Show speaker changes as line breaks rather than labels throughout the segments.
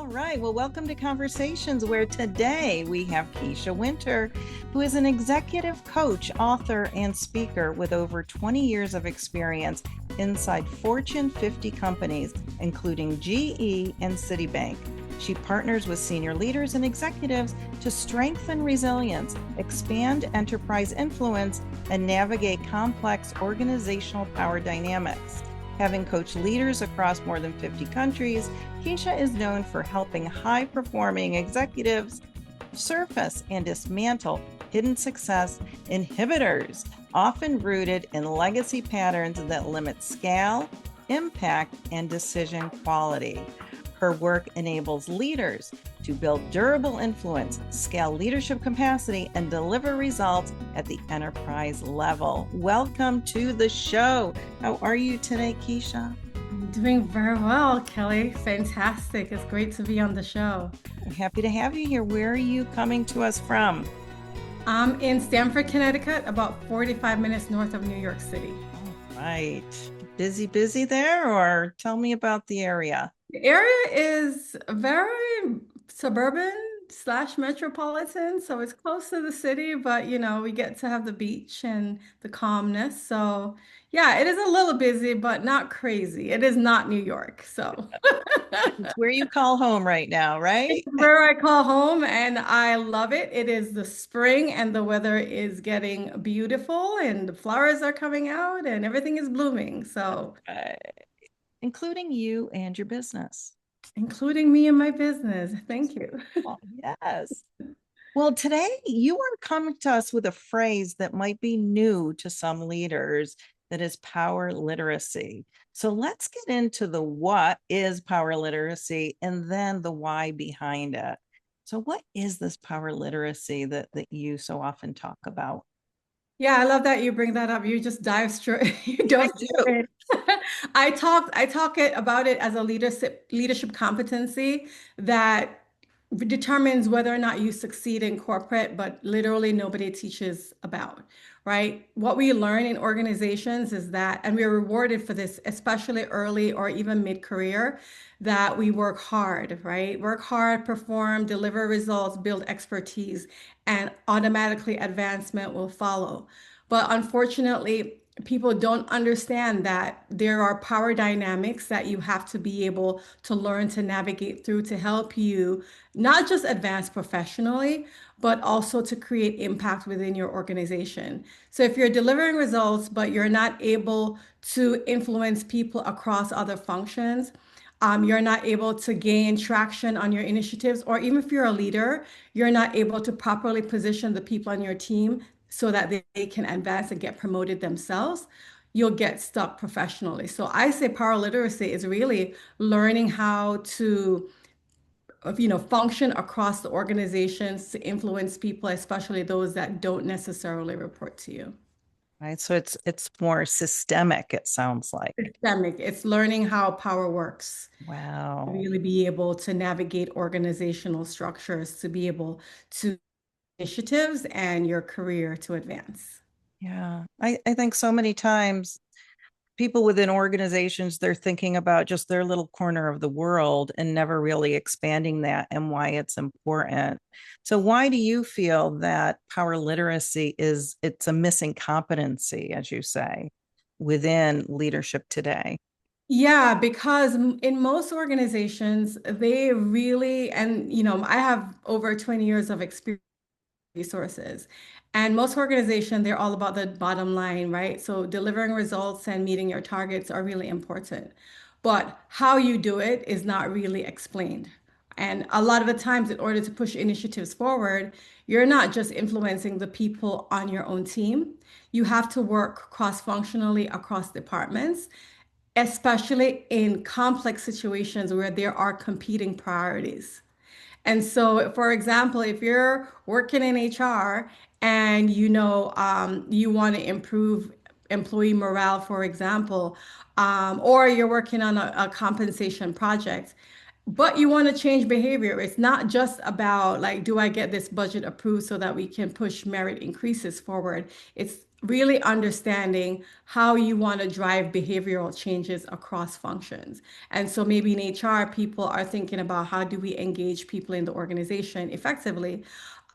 All right. Well, welcome to Conversations, where today we have Kisha Wynter, who is an executive coach, author, and speaker with over 20 years of experience inside Fortune 50 companies, including GE and Citibank. She partners with senior leaders and executives to strengthen resilience, expand enterprise influence, and navigate complex organizational power dynamics. Having coached leaders across more than 50 countries, Kisha is known for helping high-performing executives surface and dismantle hidden success inhibitors, often rooted in legacy patterns that limit scale, impact, and decision quality. Her work enables leaders to build durable influence, scale leadership capacity, and deliver results at the enterprise level. Welcome to the show. How are you today, Kisha?
I'm doing very well, Kelly. Fantastic. It's great to be on the show.
I'm happy to have you here. Where are you coming to us from?
I'm in Stamford, Connecticut, about 45 minutes north of New York City.
All right. Busy there, or tell me about the area.
The area is very suburban slash metropolitan, so it's close to the city, but we get to have the beach and the calmness. So, yeah, it is a little busy, but not crazy. It is not New York, so.
It's where you call home right now, right?
It's where I call home, and I love it. It is the spring, and the weather is getting beautiful, and the flowers are coming out, and everything is blooming. So,
Uh, Including you and your business.
including me and my business. Thank you.
Oh, yes. Well, today you are coming to us with a phrase that might be new to some leaders, that is power literacy. So let's get into the what is power literacy and then the why behind it. So what is this power literacy that you so often talk about?
Yeah, I love that you bring that up. You just dive straight, you
I
dove
do.
straight in. I talk about it as a leadership competency that determines whether or not you succeed in corporate, but literally nobody teaches about, right? What we learn in organizations is that, and we're rewarded for this, especially early or even mid-career, that we work hard, right? Work hard, perform, deliver results, build expertise, and automatically advancement will follow. But unfortunately, people don't understand that there are power dynamics that you have to be able to learn to navigate through to help you not just advance professionally, but also to create impact within your organization. So if you're delivering results, but you're not able to influence people across other functions, you're not able to gain traction on your initiatives, or even if you're a leader, you're not able to properly position the people on your team so that they can advance and get promoted themselves, you'll get stuck professionally. So I say power literacy is really learning how to, function across the organizations to influence people, especially those that don't necessarily report to you.
Right. So it's more systemic, it sounds like.
Systemic. It's learning how power works.
Wow.
Really be able to navigate organizational structures to be able to initiatives and your career to advance.
Yeah. I think so many times people within organizations, they're thinking about just their little corner of the world and never really expanding that and why it's important. So why do you feel that power literacy it's a missing competency, as you say, within leadership today?
Yeah, because in most organizations, they really, and I have over 20 years of experience resources. And most organizations, they're all about the bottom line, right? So delivering results and meeting your targets are really important. But how you do it is not really explained. And a lot of the times, in order to push initiatives forward, you're not just influencing the people on your own team. You have to work cross-functionally across departments, especially in complex situations where there are competing priorities. And so, for example, if you're working in HR and you want to improve employee morale, for example, or you're working on a compensation project, but you want to change behavior. It's not just about like, do I get this budget approved so that we can push merit increases forward? It's really understanding how you want to drive behavioral changes across functions. And so maybe in HR, people are thinking about how do we engage people in the organization effectively.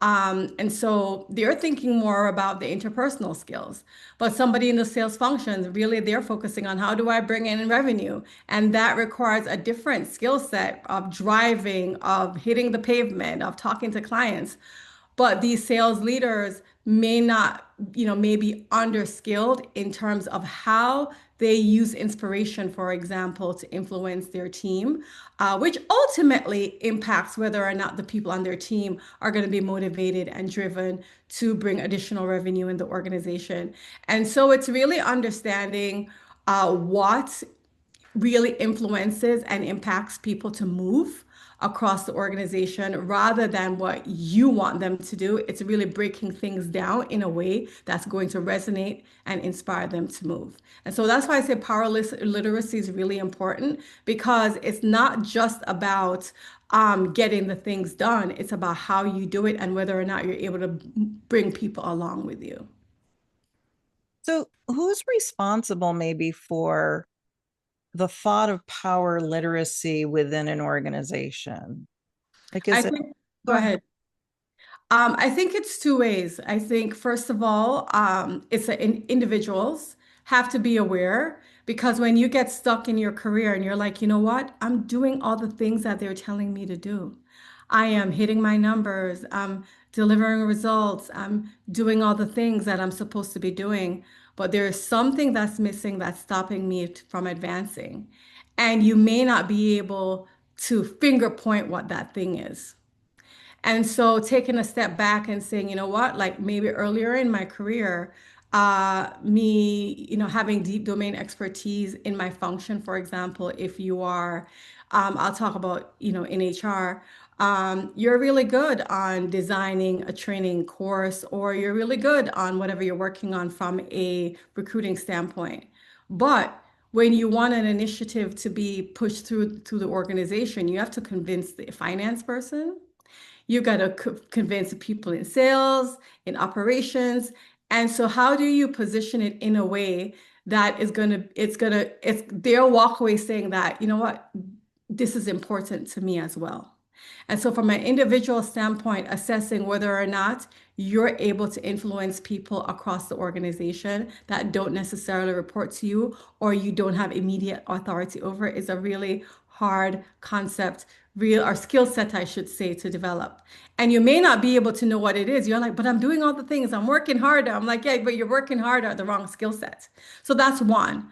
And so they're thinking more about the interpersonal skills. But somebody in the sales functions, really, they're focusing on how do I bring in revenue? And that requires a different skill set of driving, of hitting the pavement, of talking to clients. But these sales leaders may not, may be underskilled in terms of how they use inspiration, for example, to influence their team, which ultimately impacts whether or not the people on their team are going to be motivated and driven to bring additional revenue in the organization. And so it's really understanding what really influences and impacts people to move across the organization rather than what you want them to do. It's really breaking things down in a way that's going to resonate and inspire them to move. And so that's why I say literacy is really important because it's not just about getting the things done. It's about how you do it and whether or not you're able to bring people along with you.
So, who's responsible maybe for the thought of power literacy within an organization? Like,
I
is it,
think, go
go ahead.
ahead. I think it's two ways. I think, first of all, individuals have to be aware because when you get stuck in your career and you're like, you know what, I'm doing all the things that they're telling me to do. I am hitting my numbers, I'm delivering results, I'm doing all the things that I'm supposed to be doing, but there's something that's missing that's stopping me from advancing. And you may not be able to finger point what that thing is. And so taking a step back and saying, you know what, like maybe earlier in my career, having deep domain expertise in my function, for example, if you are, I'll talk about, in HR, you're really good on designing a training course, or you're really good on whatever you're working on from a recruiting standpoint. But when you want an initiative to be pushed through the organization, you have to convince the finance person. You got to convince the people in sales, in operations. And so how do you position it in a way that it's their walkaway saying that, you know what, this is important to me as well. And so from an individual standpoint, assessing whether or not you're able to influence people across the organization that don't necessarily report to you or you don't have immediate authority over is a really hard concept, real or skill set, I should say, to develop. And you may not be able to know what it is. You're like, but I'm doing all the things. I'm working harder. I'm like, yeah, but you're working harder at the wrong skill set. So that's one.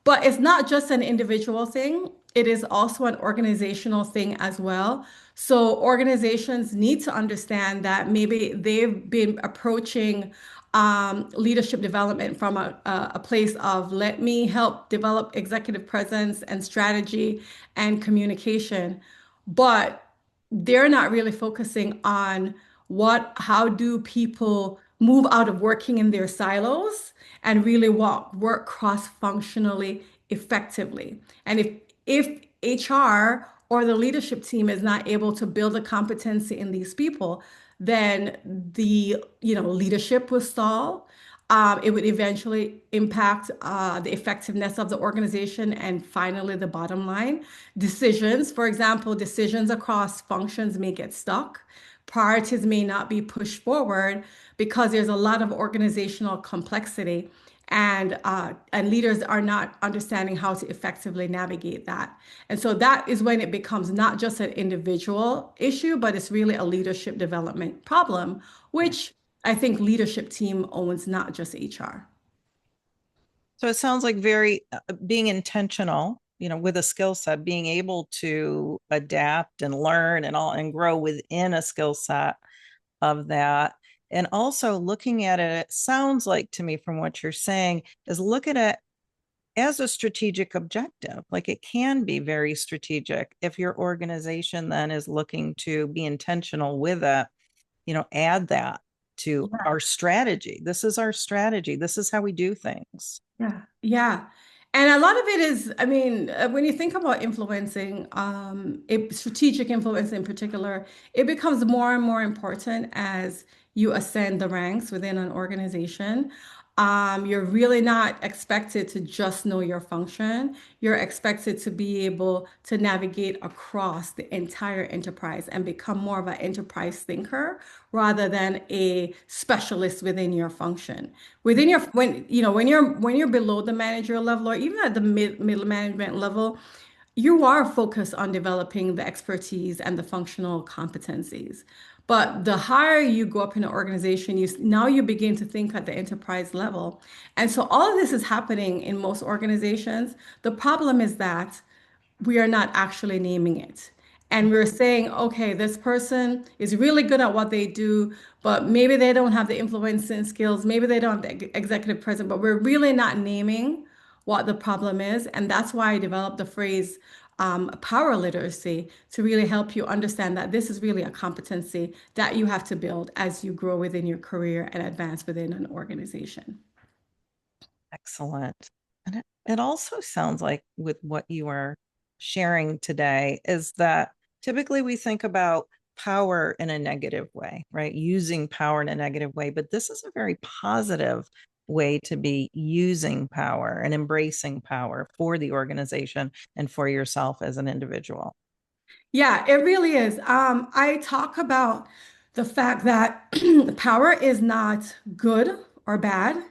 But it's not just an individual thing, it is also an organizational thing as well. So organizations need to understand that maybe they've been approaching leadership development from a place of let me help develop executive presence and strategy and communication. But they're not really focusing on how do people move out of working in their silos and really work cross-functionally effectively. And if HR or the leadership team is not able to build a competency in these people, then the leadership will stall. It would eventually impact the effectiveness of the organization and finally the bottom line. Decisions, for example, decisions across functions may get stuck. Priorities may not be pushed forward because there's a lot of organizational complexity and leaders are not understanding how to effectively navigate that. And so that is when it becomes not just an individual issue, but it's really a leadership development problem, which I think leadership team owns, not just HR.
So it sounds like very being intentional, with a skill set, being able to adapt and learn and all and grow within a skill set of that. And also looking at it, it sounds like to me from what you're saying, is look at it as a strategic objective. Like it can be very strategic if your organization then is looking to be intentional with it, add that to
Yeah.
our strategy. This is our strategy. This is how we do things.
Yeah, yeah. And a lot of it is, I mean, when you think about influencing, strategic influence in particular, it becomes more and more important as you ascend the ranks within an organization. You're really not expected to just know your function. You're expected to be able to navigate across the entire enterprise and become more of an enterprise thinker rather than a specialist within your function. Within your when you know when you're below the manager level or even at the middle management level, you are focused on developing the expertise and the functional competencies. But the higher you go up in an organization, now you begin to think at the enterprise level. And so all of this is happening in most organizations. The problem is that we are not actually naming it. And we're saying, okay, this person is really good at what they do, but maybe they don't have the influencing skills, maybe they don't have the executive presence, but we're really not naming what the problem is. And that's why I developed the phrase power literacy to really help you understand that this is really a competency that you have to build as you grow within your career and advance within an organization.
Excellent. And it also sounds like with what you are sharing today is that typically we think about power in a negative way, right? Using power in a negative way, but this is a very positive way to be using power and embracing power for the organization and for yourself as an individual.
Yeah, it really is. I talk about the fact that power is not good or bad.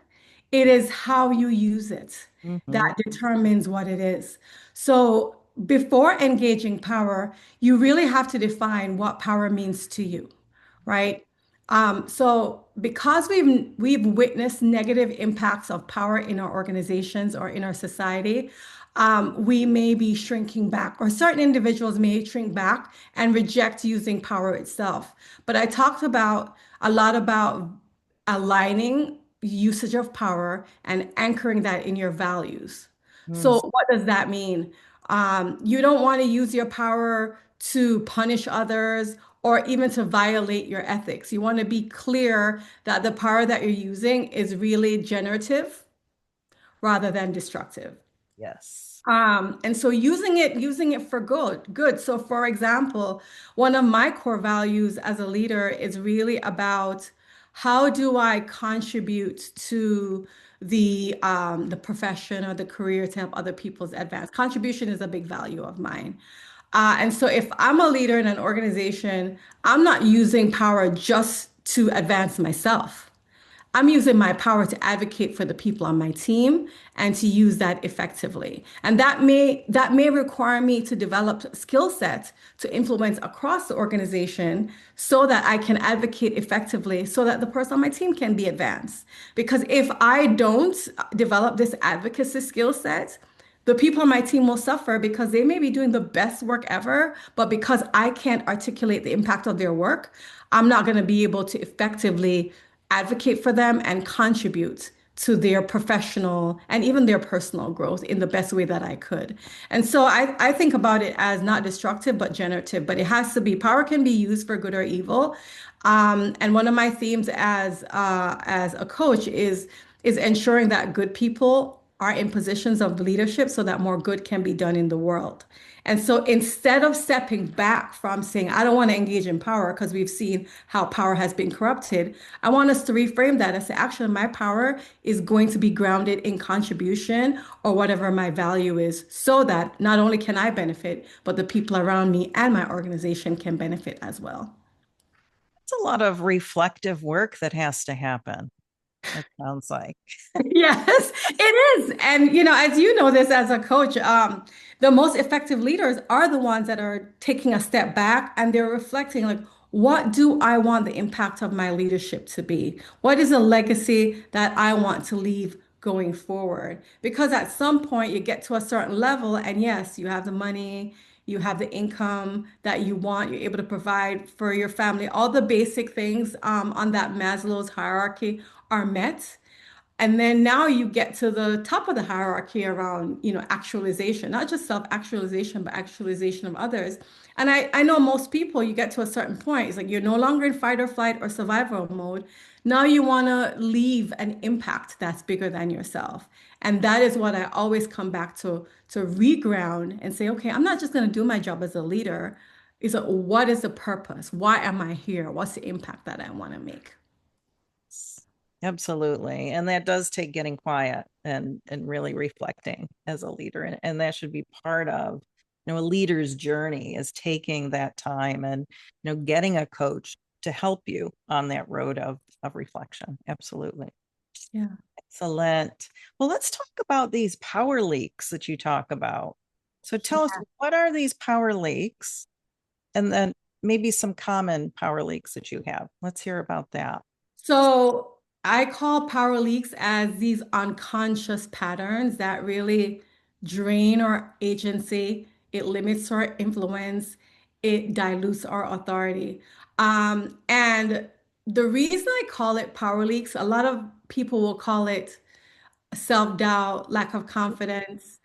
It is how you use it
Mhm.
that determines what it is. So before engaging power, you really have to define what power means to you, right? So because we've witnessed negative impacts of power in our organizations or in our society, we may be shrinking back, or certain individuals may shrink back and reject using power itself. But I talked about a lot about aligning usage of power and anchoring that in your values.
Mm.
So, what does that mean? You don't want to use your power to punish others or even to violate your ethics. You want to be clear that the power that you're using is really generative rather than destructive.
Yes.
And so using it for good. So for example, one of my core values as a leader is really about how do I contribute to the profession or the career to help other people's advance. Contribution is a big value of mine. And so if I'm a leader in an organization, I'm not using power just to advance myself. I'm using my power to advocate for the people on my team and to use that effectively. And that may require me to develop skill sets to influence across the organization so that I can advocate effectively so that the person on my team can be advanced. Because if I don't develop this advocacy skill set, the people on my team will suffer because they may be doing the best work ever, but because I can't articulate the impact of their work, I'm not going to be able to effectively advocate for them and contribute to their professional and even their personal growth in the best way that I could. And so I think about it as not destructive, but generative, but it has to be, power can be used for good or evil. And one of my themes as a coach is ensuring that good people are in positions of leadership so that more good can be done in the world. And so instead of stepping back from saying, I don't want to engage in power because we've seen how power has been corrupted, I want us to reframe that and say, actually, my power is going to be grounded in contribution or whatever my value is so that not only can I benefit, but the people around me and my organization can benefit as well.
It's a lot of reflective work that has to happen, it sounds like.
Yes, it is. And as you know this as a coach, the most effective leaders are the ones that are taking a step back and they're reflecting like, what do I want the impact of my leadership to be? What is a legacy that I want to leave going forward? Because at some point you get to a certain level, and yes, you have the money, you have the income that you want, you're able to provide for your family, all the basic things on that Maslow's hierarchy are met. And then now you get to the top of the hierarchy around, actualization, not just self-actualization, but actualization of others. And I know most people, you get to a certain point, it's like you're no longer in fight or flight or survival mode. Now you want to leave an impact that's bigger than yourself. And that is what I always come back to reground and say, okay, I'm not just going to do my job as a leader. Is what is the purpose? Why am I here? What's the impact that I want to make?
Absolutely. And that does take getting quiet and really reflecting as a leader. And that should be part of, a leader's journey is taking that time and, getting a coach to help you on that road of reflection. Absolutely.
Yeah.
Excellent. Well, let's talk about these power leaks that you talk about. So tell us, what are these power leaks? And then maybe some common power leaks that you have. Let's hear about that.
So I call power leaks as these unconscious patterns that really drain our agency. It limits our influence. It dilutes our authority. And the reason I call it power leaks, a lot of people will call it self-doubt, lack of confidence,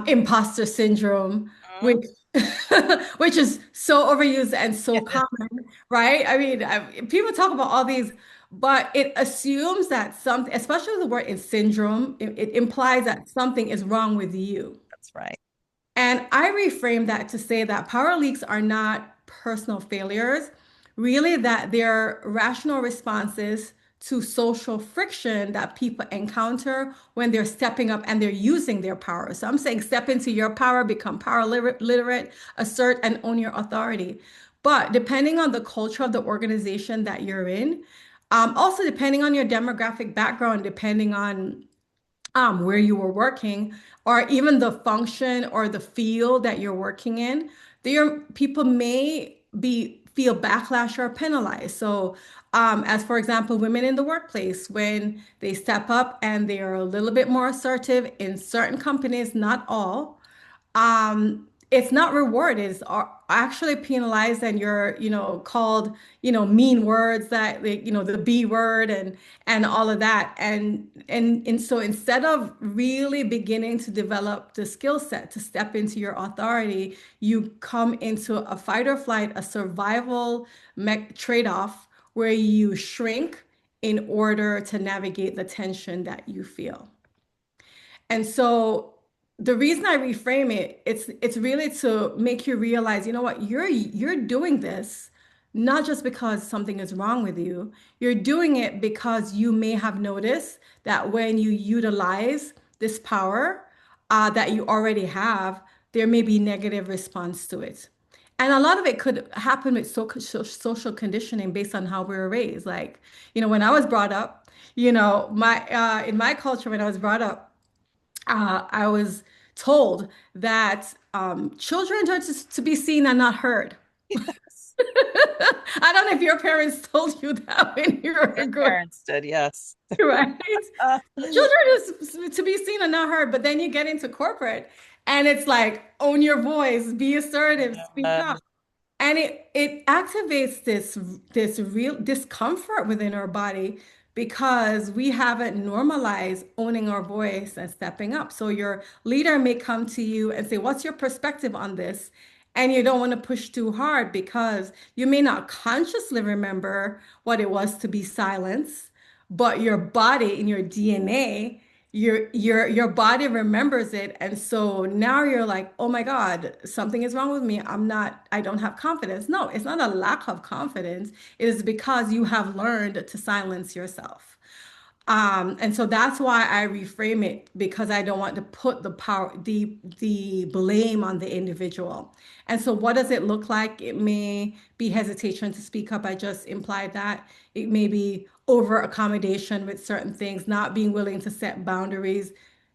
imposter syndrome,
Mhm.
which which is so overused and so common, right? I mean, people talk about all these, but it assumes that something, especially the word in syndrome, it implies that something is wrong with you.
That's right.
And I reframe that to say that power leaks are not personal failures, really, that they're rational responses to social friction that people encounter when they're stepping up and they're using their power. So I'm saying step into your power, become power literate, assert and own your authority. But depending on the culture of the organization that you're in, also depending on your demographic background, depending on where you were working, or even the function or the field that you're working in, there people may be feel backlash or penalized. So, as for example, women in the workplace, when they step up and they are a little bit more assertive in certain companies, not all, it's not rewarded. It's actually penalized, and you're, called, mean words that, like, the B word and all of that. And so instead of really beginning to develop the skill set to step into your authority, you come into a fight or flight, a survival trade-off where you shrink in order to navigate the tension that you feel. And so the reason I reframe it, it's really to make you realize, you know what, you're doing this not just because something is wrong with you. You're doing it because you may have noticed that when you utilize this power that you already have, there may be negative response to it. And a lot of it could happen with social conditioning based on how we were raised. Like, when I was brought up, my in my culture, when I was brought up, I was told that children are to be seen and not heard.
Yes.
I don't know if your parents told you that when you were
Our
growing
parents did, yes.
up, right?
Uh,
Children is to be seen and not heard, but then you get into corporate and it's like, own your voice, be assertive, speak
uh,
up. And it activates this real discomfort within our body because we haven't normalized owning our voice and stepping up. So your leader may come to you and say, "What's your perspective on this?" And you don't want to push too hard because you may not consciously remember what it was to be silenced, but your body in your DNA, your body remembers it. And so now you're like, oh my God, something is wrong with me. I don't have confidence. No, it's not a lack of confidence. It is because you have learned to silence yourself. And so that's why I reframe it, because I don't want to put the blame on the individual. And so what does it look like? It may be hesitation to speak up. I just implied that. It may be over accommodation with certain things, not being willing to set boundaries,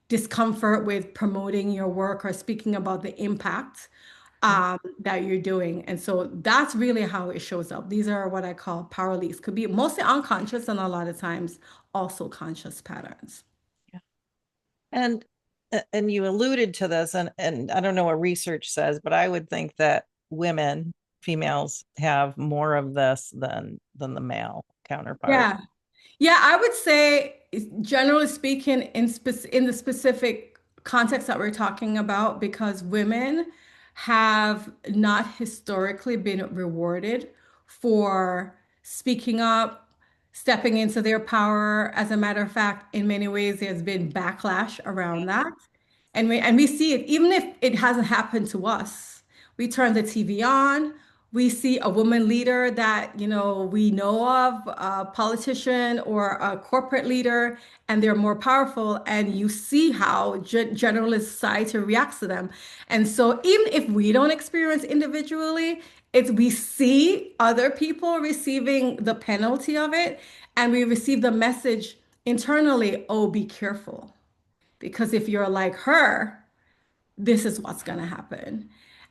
discomfort with promoting your work or speaking about the impact that you're doing. And so that's really how it shows up. These are what I call power leaks. Could be mostly unconscious and a lot of times also conscious patterns.
yeah. And and you alluded to this, and I don't know what research says, but I would think that women, females, have more of this than the male counterpart.
Yeah. Yeah, I would say, generally speaking, in the specific context that we're talking about, because women have not historically been rewarded for speaking up, stepping into their power. As a matter of fact, in many ways, there's been backlash around that. And we see it, even if it hasn't happened to us. We turn the TV on, we see a woman leader that, we know of, a politician or a corporate leader, and they're more powerful, and you see how general society reacts to them. And so even if we don't experience individually, it's we see other people receiving the penalty of it, and we receive the message internally, oh, be careful. Because if you're like her, this is what's going to happen.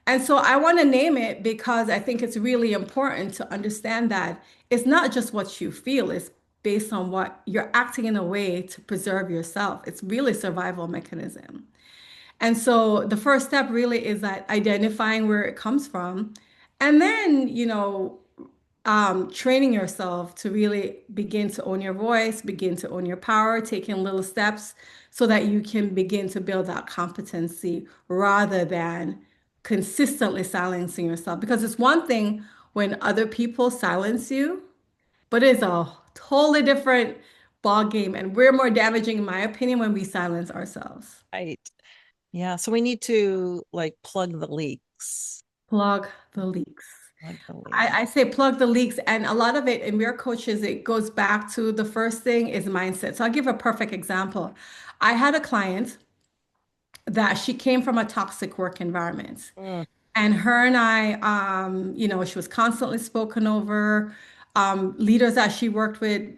And so I want to name it because I think it's really important to understand that it's not just what you feel, it's based on what you're acting in a way to preserve yourself. It's really survival mechanism. And so the first step really is that identifying where it comes from. And then, training yourself to really begin to own your voice, begin to own your power, taking little steps so that you can begin to build that competency rather than consistently silencing yourself. Because it's one thing when other people silence you, but it's a totally different ball game. And we're more damaging, in my opinion, when we silence ourselves.
Right. Yeah. So we need to like plug the leaks.
Plug the leaks.
Plug the
I
leaks.
say plug the leaks, and a lot of it in your coaches, it goes back to the first thing is mindset. So I'll give a perfect example. I had a client that she came from a toxic work environment.
Mm,
And her and I, she was constantly spoken over. Leaders that she worked with,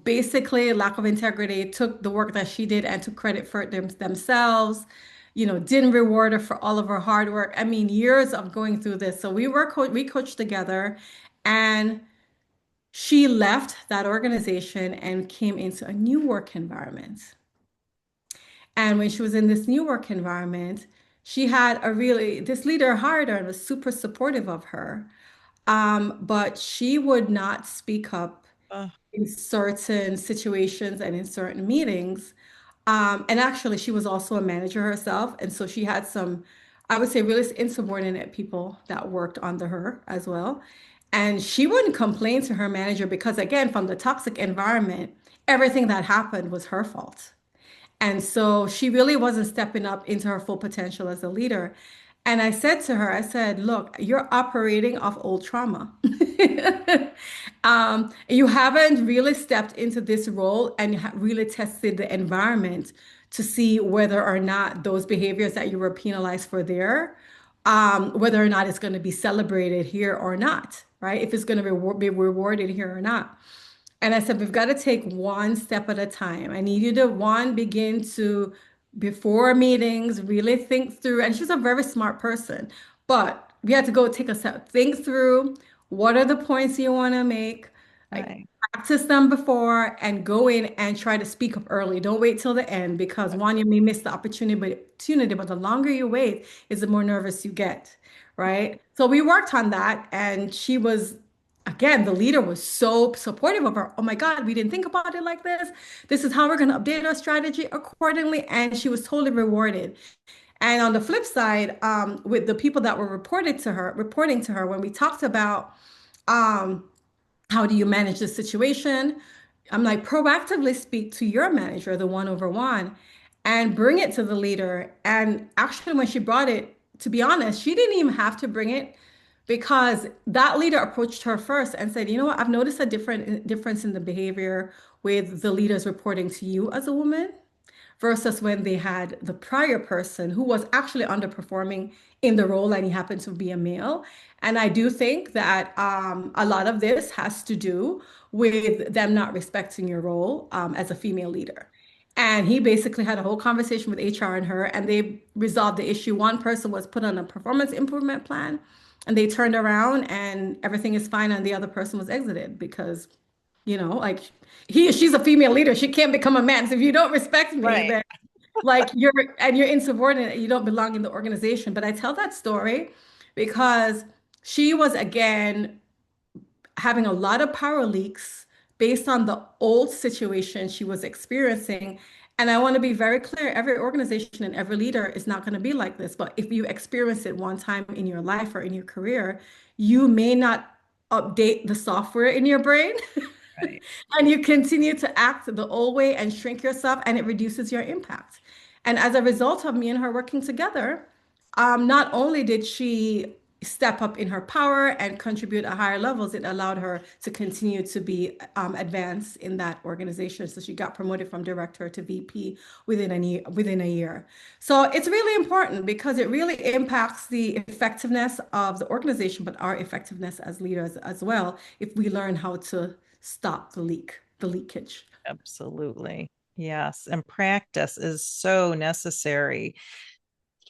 basically lack of integrity, took the work that she did and took credit for it themselves, didn't reward her for all of her hard work. I mean, years of going through this. So we coached together, and she left that organization and came into a new work environment. And when she was in this new work environment, she had this leader hired her and was super supportive of her. But she would not speak up
uh,
in certain situations and in certain meetings. And actually, she was also a manager herself. And so she had some, I would say, really insubordinate people that worked under her as well. And she wouldn't complain to her manager because, again, from the toxic environment, everything that happened was her fault. And so she really wasn't stepping up into her full potential as a leader. And I said to her, I said, look, you're operating off old trauma. You haven't really stepped into this role and really tested the environment to see whether or not those behaviors that you were penalized for there, whether or not it's going to be celebrated here or not, right? If it's going to be rewarded here or not. And I said, we've got to take one step at a time. I need you to, one, begin to, before meetings, really think through. And she's a very smart person, but we had to go take a step, think through what are the points you want to make, like
right.
practice them before and go in and try to speak up early. Don't wait till the end because one, you may miss the opportunity, but the longer you wait is the more nervous you get, right? So we worked on that, and she was again, the leader was so supportive of her. Oh my God, we didn't think about it like this. This is how we're going to update our strategy accordingly. And she was totally rewarded. And on the flip side, with the people that were reporting to her, when we talked about um, how do you manage the situation, I'm like, proactively speak to your manager, the one over one, and bring it to the leader. And actually, when she brought it, to be honest, she didn't even have to bring it because that leader approached her first and said, you know what, I've noticed a difference in the behavior with the leaders reporting to you as a woman versus when they had the prior person who was actually underperforming in the role and he happened to be a male. And I do think that a lot of this has to do with them not respecting your role as a female leader. And he basically had a whole conversation with HR and her, and they resolved the issue. One person was put on a performance improvement plan, and they turned around and everything is fine, and the other person was exited because, like she's a female leader. She can't become a man. So if you don't respect me,
Right.
then like you're insubordinate, you don't belong in the organization. But I tell that story because she was again having a lot of power leaks based on the old situation she was experiencing. And I want to be very clear, every organization and every leader is not going to be like this. But if you experience it one time in your life or in your career, you may not update the software in your brain.
Right.
And you continue to act the old way and shrink yourself, and it reduces your impact. And as a result of me and her working together, not only did she step up in her power and contribute at higher levels, it allowed her to continue to be advanced in that organization. So she got promoted from director to VP within a year. So it's really important because it really impacts the effectiveness of the organization, but our effectiveness as leaders as well, if we learn how to stop the leakage.
Absolutely. Yes. And practice is so necessary.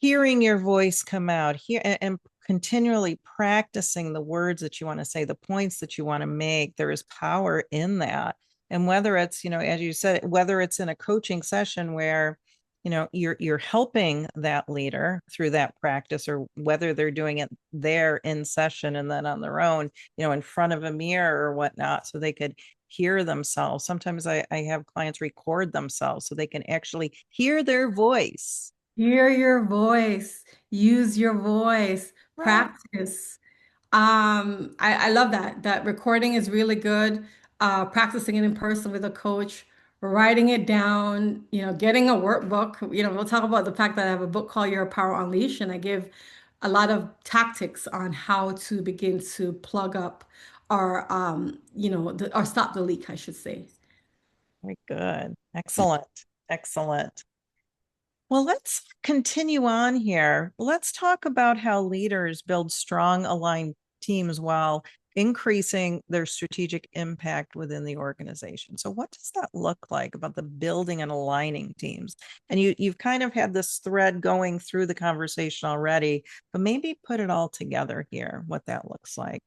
Hearing your voice come out here and continually practicing the words that you want to say, the points that you want to make, there is power in that. And whether it's, as you said, whether it's in a coaching session where, you're helping that leader through that practice, or whether they're doing it there in session and then on their own, in front of a mirror or whatnot, so they could hear themselves. Sometimes I have clients record themselves so they can actually hear their voice.
Hear your voice, use your voice,
Right.
practice. I love that recording is really good. Practicing it in person with a coach, writing it down, getting a workbook. We'll talk about the fact that I have a book called Your Power Unleashed, and I give a lot of tactics on how to begin to plug up or stop the leak, I should say.
Very good. Excellent. Excellent. Well, let's continue on here. Let's talk about how leaders build strong, aligned teams while increasing their strategic impact within the organization. So, what does that look like about the building and aligning teams? And you've kind of had this thread going through the conversation already, but maybe put it all together here, what that looks like.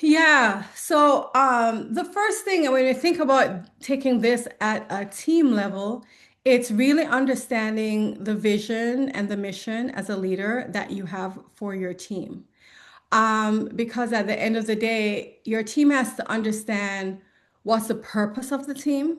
Yeah. So the first thing, when you think about taking this at a team level, it's really understanding the vision and the mission as a leader that you have for your team. Because at the end of the day, your team has to understand what's the purpose of the team,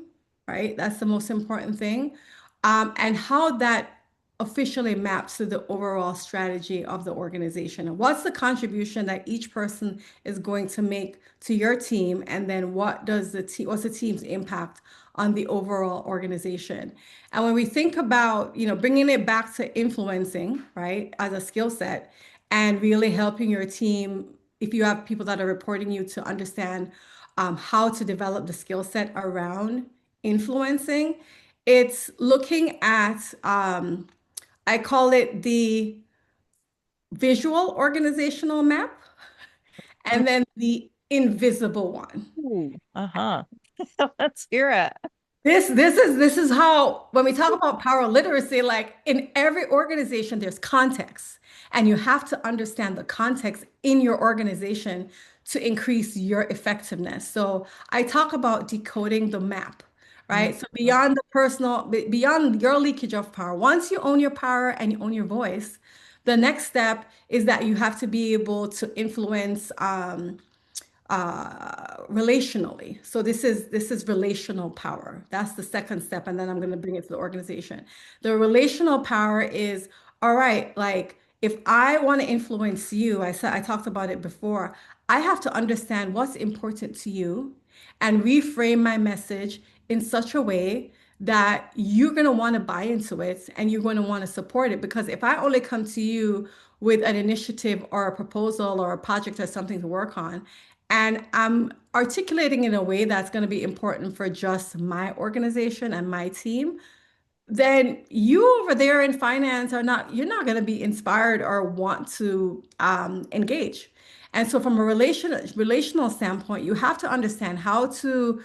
right? That's the most important thing. And how that officially maps to the overall strategy of the organization. And what's the contribution that each person is going to make to your team? And then what's the team's impact on the overall organization? And when we think about, bringing it back to influencing, right, as a skill set, and really helping your team, if you have people that are reporting you, to understand how to develop the skill set around influencing. It's looking at, I call it the visual organizational map, and then the invisible one.
Ooh, uh-huh. Let's hear it.
This is how, when we talk about power literacy, like in every organization, there's context, and you have to understand the context in your organization to increase your effectiveness. So I talk about decoding the map, right? So
Mhm.
beyond the personal, beyond your leakage of power, once you own your power and you own your voice, the next step is that you have to be able to influence relationally. So this is relational power. That's the second step, and then I'm going to bring it to the organization. The relational power is, all right, like if I want to influence you, I talked about it before. I have to understand what's important to you and reframe my message in such a way that you're going to want to buy into it and you're going to want to support it. Because if I only come to you with an initiative or a proposal or a project or something to work on, and I'm articulating in a way that's going to be important for just my organization and my team, then you over there in finance you're not going to be inspired or want to engage. And so from a relational standpoint, you have to understand how to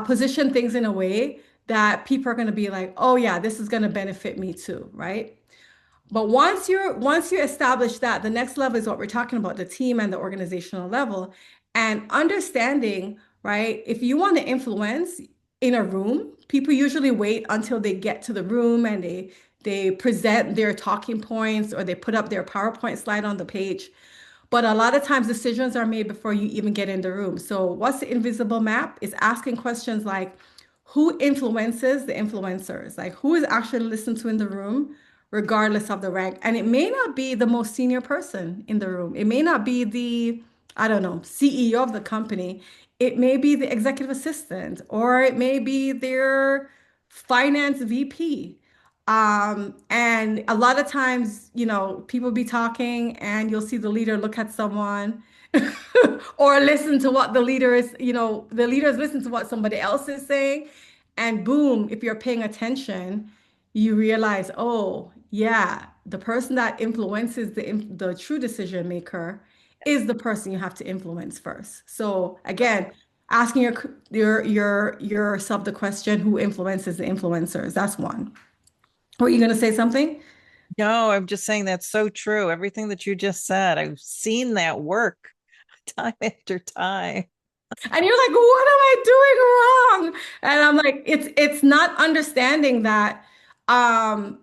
position things in a way that people are going to be like, oh yeah, this is going to benefit me too, right? But once you establish that, the next level is what we're talking about, the team and the organizational level, and understanding, right? If you want to influence in a room, people usually wait until they get to the room and they present their talking points or they put up their PowerPoint slide on the page. But a lot of times decisions are made before you even get in the room. So what's the invisible map? Is asking questions like, who influences the influencers? Like who is actually listened to in the room, regardless of the rank? And it may not be the most senior person in the room. It may not be the, I don't know, CEO of the company. It may be the executive assistant, or it may be their finance VP. And a lot of times, people be talking and you'll see the leader look at someone or listen to what the leader is, the leaders listen to what somebody else is saying. And boom, if you're paying attention, you realize, oh, yeah, the person that influences the true decision maker is the person you have to influence first. So again, asking yourself the question, who influences the influencers? That's one. Were you going to say something?
No, I'm just saying that's so true. Everything that you just said, I've seen that work time after time.
And you're like, what am I doing wrong? And I'm like, it's not understanding that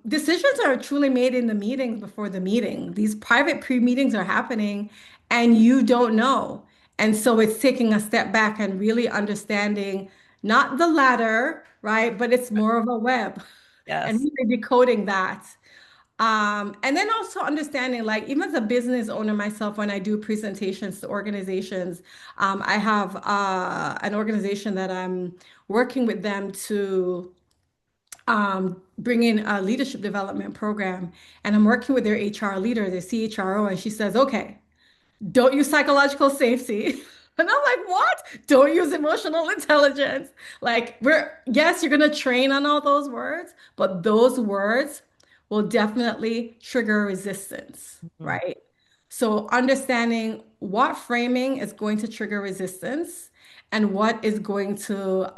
decisions are truly made in the meetings before the meeting. These private pre-meetings are happening and you don't know. And so it's taking a step back and really understanding not the ladder, right? But it's more of a web and
Yes.
really decoding that. And then also understanding, like, even as a business owner myself, when I do presentations to organizations, I have an organization that I'm working with them to bring in a leadership development program. And I'm working with their HR leader, their CHRO, and she says, okay, don't use psychological safety. And I'm like, what? Don't use emotional intelligence. Like, yes, you're going to train on all those words, but those words will definitely trigger resistance,
Mhm.
right? So, understanding what framing is going to trigger resistance and what is going to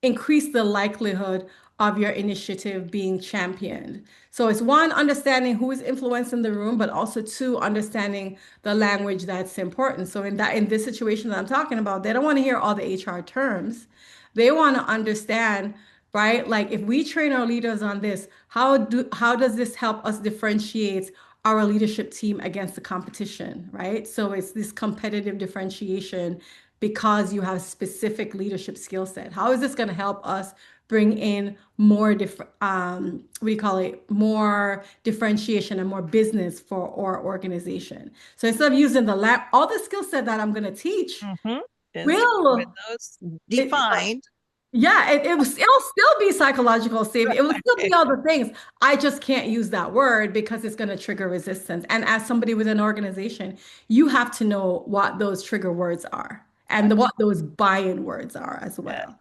increase the likelihood of your initiative being championed. So it's one, understanding who is influencing the room, but also two, understanding the language that's important. So in this situation that I'm talking about, they don't want to hear all the HR terms. They want to understand, right? Like if we train our leaders on this, how does this help us differentiate our leadership team against the competition, right? So it's this competitive differentiation because you have specific leadership skill set. How is this going to help us bring in more different, what do you call it, more differentiation and more business for our organization? So instead of using all the skill set that I'm going to teach
Mhm. Is with
will,
those
it,
defined.
yeah, it'll still be psychological safety. It will still be
Right.
all the things. I just can't use that word because it's going to trigger resistance. And as somebody with an organization, you have to know what those trigger words are and what those buy-in words are as
Yeah.
well.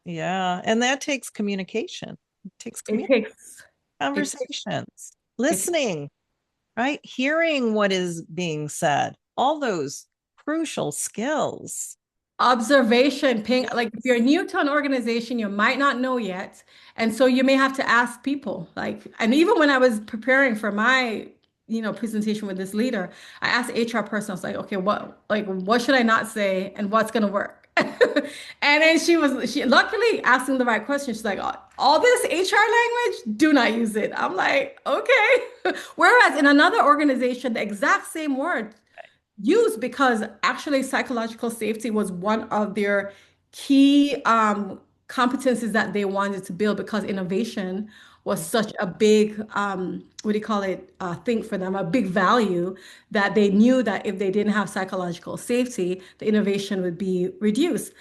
Yeah. And that takes communication. It takes
It takes it
conversations,
it
listening, right? Hearing what is being said, all those crucial skills.
observation, paying, like if you're new to an organization, you might not know yet. And so you may have to ask people. Like, and even when I was preparing for my, presentation with this leader, I asked the HR person, I was like, okay, what should I not say and what's gonna work? And then she luckily asking the right question. She's like, all this HR language, do not use it. I'm like, okay. Whereas in another organization, the exact same word used because actually psychological safety was one of their key competencies that they wanted to build because innovation was such a big what do you call it thing for them, a big value that they knew that if they didn't have psychological safety, the innovation would be reduced.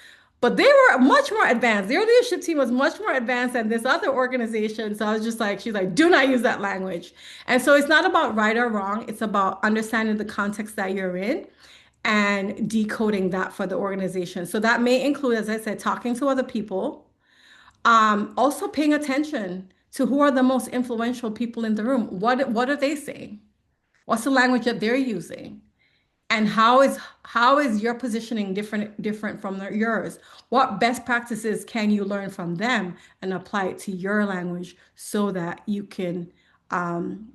But they were much more advanced. Their leadership team was much more advanced than this other organization. So I was just like, she's like, do not use that language. And so it's not about right or wrong. It's about understanding the context that you're in and decoding that for the organization. So that may include, as I said, talking to other people, also paying attention to who are the most influential people in the room. What are they saying? What's the language that they're using? And how is your positioning different from yours? What best practices can you learn from them and apply it to your language so that you can um,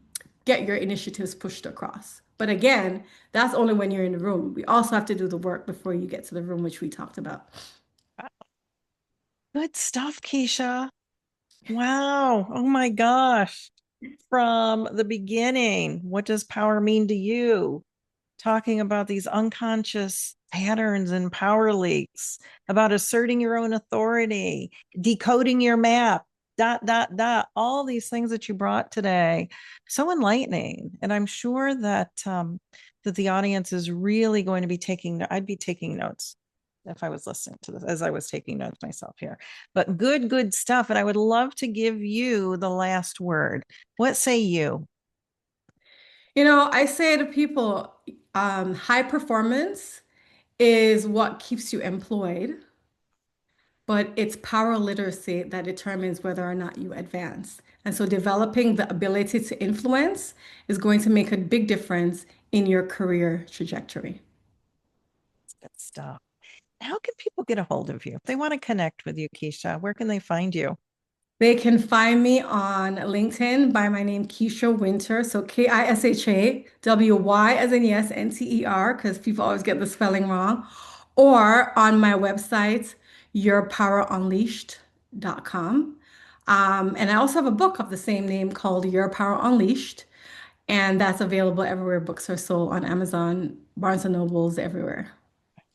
get your initiatives pushed across? But again, that's only when you're in the room. We also have to do the work before you get to the room, which we talked about.
Good stuff, Keisha. Wow. Oh my gosh. From the beginning, what does power mean to you? Talking about these unconscious patterns and power leaks, about asserting your own authority, decoding your map, dot, dot, dot, all these things that you brought today. So enlightening. And I'm sure that that the audience is really going to be I'd be taking notes. if I was listening to this as I was taking notes myself here. But good stuff. And I would love to give you the last word. What say you?
I say to people, high performance is what keeps you employed, but it's power literacy that determines whether or not you advance. And so developing the ability to influence is going to make a big difference in your career trajectory.
Good stuff. How can people get a hold of you? If they want to connect with you, Kisha, where can they find you?
They can find me on LinkedIn by my name, Kisha Wynter. So KISHAWY as in yes, NTER, because people always get the spelling wrong. Or on my website, yourpowerunleashed.com. And I also have a book of the same name called Your Power Unleashed. And that's available everywhere books are sold on Amazon, Barnes and Nobles, everywhere.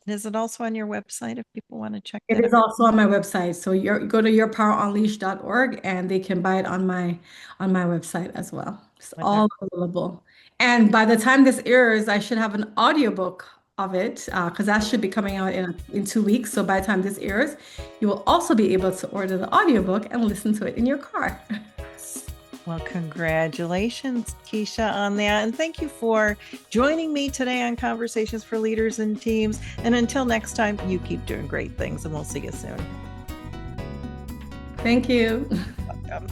Is it also on your website if people want to check
It
that
is
out?
also on my website. So go to yourpowerunleashed.org and they can buy it on my website as well. It's all
Wonderful.
available. And by the time this airs, I should have an audiobook of it because that should be coming out in 2 weeks. So by the time this airs, you will also be able to order the audiobook and listen to it in your car.
Well, congratulations, Kisha, on that. And thank you for joining me today on Conversations for Leaders and Teams. And until next time, you keep doing great things, and we'll see you soon.
Thank you.
Welcome.